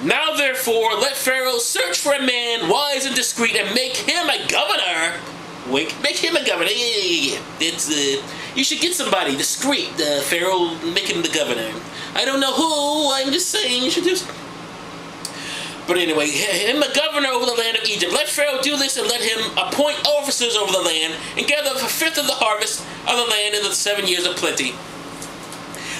Now therefore, let Pharaoh search for a man wise and discreet and make him a governor. Wink, make him a governor. Yeah. You should get somebody discreet, Pharaoh, make him the governor. I don't know who, I'm just saying you should just... But anyway, him a governor over the land of Egypt. Let Pharaoh do this and let him appoint officers over the land and gather a fifth of the harvest of the land in the 7 years of plenty.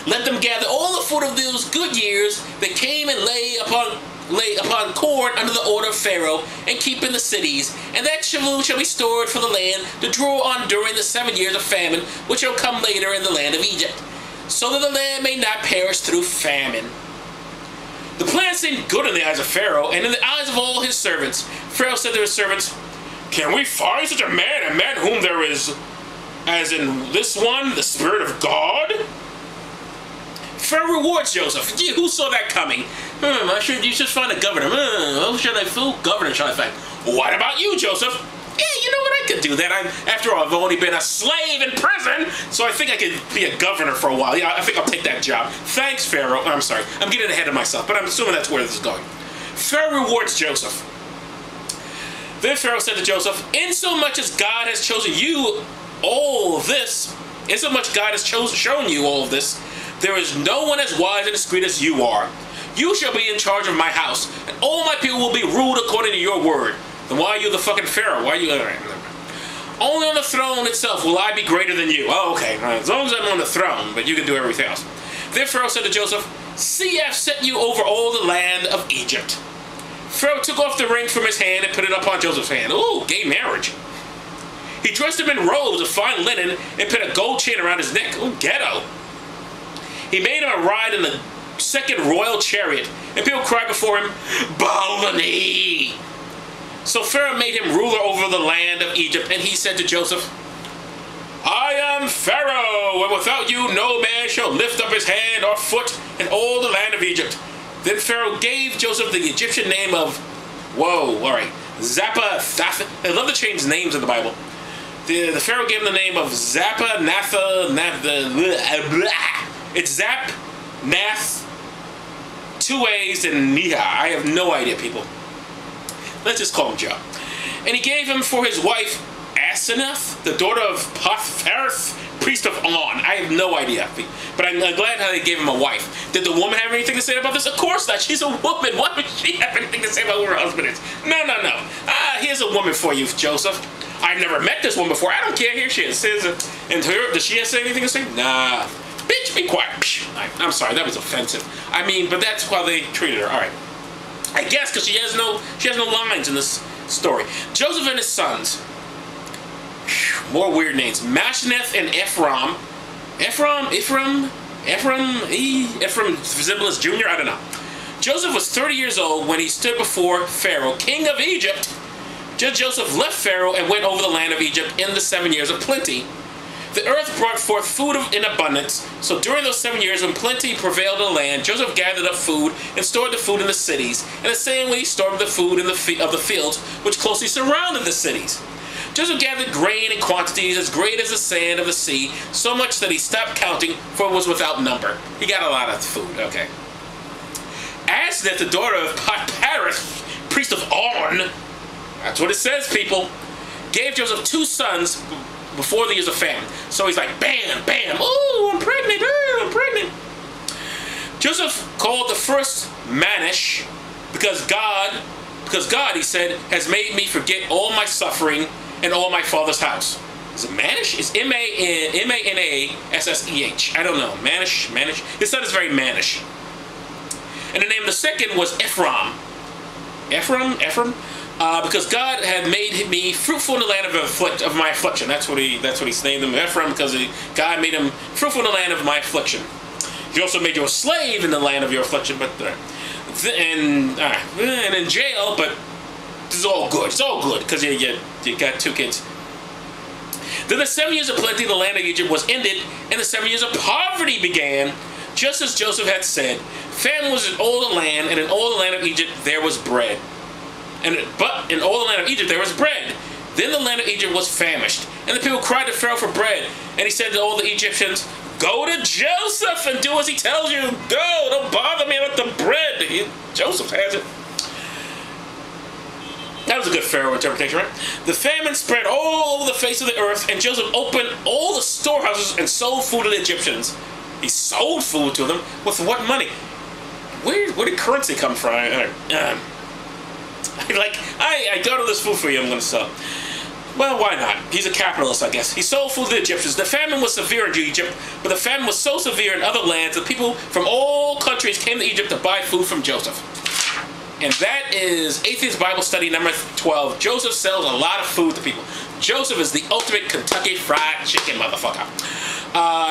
Let them gather all the fruit of those good years that came and lay upon corn under the order of Pharaoh and keep in the cities, and that food shall be stored for the land to draw on during the 7 years of famine, which shall come later in the land of Egypt, so that the land may not perish through famine. The plan seemed good in the eyes of Pharaoh and in the eyes of all his servants. Pharaoh said to his servants, "Can we find such a man whom there is, as in this one, the Spirit of God?" Pharaoh rewards Joseph. Gee, who saw that coming? You should find a governor. Who governor should I find? What about you, Joseph? Yeah, you know what? I could do that. After all, I've only been a slave in prison, so I think I could be a governor for a while. Yeah, I think I'll take that job. Thanks, Pharaoh. I'm sorry. I'm getting ahead of myself, but I'm assuming that's where this is going. Pharaoh rewards Joseph. Then Pharaoh said to Joseph, "Insomuch as God has chosen you all this, insomuch God has shown you all of this, there is no one as wise and discreet as you are. You shall be in charge of my house, and all my people will be ruled according to your word." Then why are you the fucking Pharaoh? Why are you... Only on the throne itself will I be greater than you. Oh, okay. As long as I'm on the throne, but you can do everything else. Then Pharaoh said to Joseph, "See, I've set you over all the land of Egypt." Pharaoh took off the ring from his hand and put it upon Joseph's hand. Ooh, gay marriage. He dressed him in robes of fine linen and put a gold chain around his neck. Ooh, ghetto. He made him a ride in the second royal chariot, and people cried before him, "Bow the knee." So Pharaoh made him ruler over the land of Egypt, and he said to Joseph, "I am Pharaoh, and without you no man shall lift up his hand or foot in all the land of Egypt." Then Pharaoh gave Joseph the Egyptian name of, Zappa-Natha. I love to change names in the Bible. The Pharaoh gave him the name of It's Zap, Nath, 2 A's, and Niha. I have no idea, people. Let's just call him Joe. And he gave him for his wife Asenath, the daughter of Pharaoh, priest of On. I have no idea, but I'm glad how they gave him a wife. Did the woman have anything to say about this? Of course not. She's a woman. Why would she have anything to say about who her husband is? No. Here's a woman for you, Joseph. I've never met this woman before. I don't care. Here she is. And her, does she have anything to say? Nah. Bitch, be quiet. I'm sorry, that was offensive. I mean, but that's how they treated her. All right. I guess because she has no lines in this story. Joseph and his sons. More weird names. Mashneth and Ephraim. Ephraim, Zebulus Jr., I don't know. Joseph was 30 years old when he stood before Pharaoh, king of Egypt. Joseph left Pharaoh and went over the land of Egypt in the 7 years of plenty. The earth brought forth food in abundance, so during those 7 years when plenty prevailed in the land, Joseph gathered up food and stored the food in the cities, and the same way he stored the food of the fields which closely surrounded the cities. Joseph gathered grain in quantities as great as the sand of the sea, so much that he stopped counting, for it was without number. He got a lot of food, okay. Asenath, the daughter of Pharaoh, priest of On, that's what it says, people, gave Joseph 2 sons before the years of famine. So he's like, bam, bam, ooh, I'm pregnant, I'm pregnant. Joseph called the first Manish because God, he said, has made me forget all my suffering and all my father's house. Is it Manish? It's M-A-N-A-S-S-E-H. I don't know. Manish. His son is very mannish. And the name of the second was Ephraim. Ephraim? Because God had made me fruitful in the land of my affliction. That's what he's named him, Ephraim, because God made him fruitful in the land of my affliction. He also made you a slave in the land of your affliction, and in jail. But this is all good. It's all good because you got 2 kids. Then the 7 years of plenty in the land of Egypt was ended, and the 7 years of poverty began, just as Joseph had said. Famine was in all the land, and in all the land of Egypt there was bread. But in all the land of Egypt there was bread. Then the land of Egypt was famished, and the people cried to Pharaoh for bread. And he said to all the Egyptians, "Go to Joseph and do as he tells you. Go, don't bother me with the bread." Joseph has it. That was a good Pharaoh interpretation, right? The famine spread all over the face of the earth, and Joseph opened all the storehouses and sold food to the Egyptians. He sold food to them with what money? Where did currency come from? I got all this food for you, I'm going to sell. Well, why not? He's a capitalist, I guess. He sold food to the Egyptians. The famine was severe in Egypt, but the famine was so severe in other lands that people from all countries came to Egypt to buy food from Joseph. And that is Atheist Bible Study number 12. Joseph sells a lot of food to people. Joseph is the ultimate Kentucky Fried Chicken motherfucker.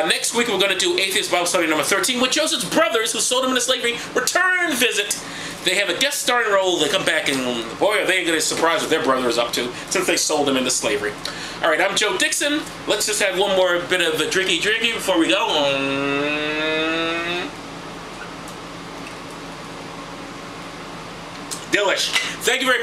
Next week we're going to do Atheist Bible Study number 13 with Joseph's brothers who sold him into slavery return visit. They have a guest starring role. They come back and boy are they going to surprise what their brother is up to since they sold him into slavery. Alright, I'm Joe Dixon. Let's just have one more bit of a drinky before we go. Delish. Thank you very much.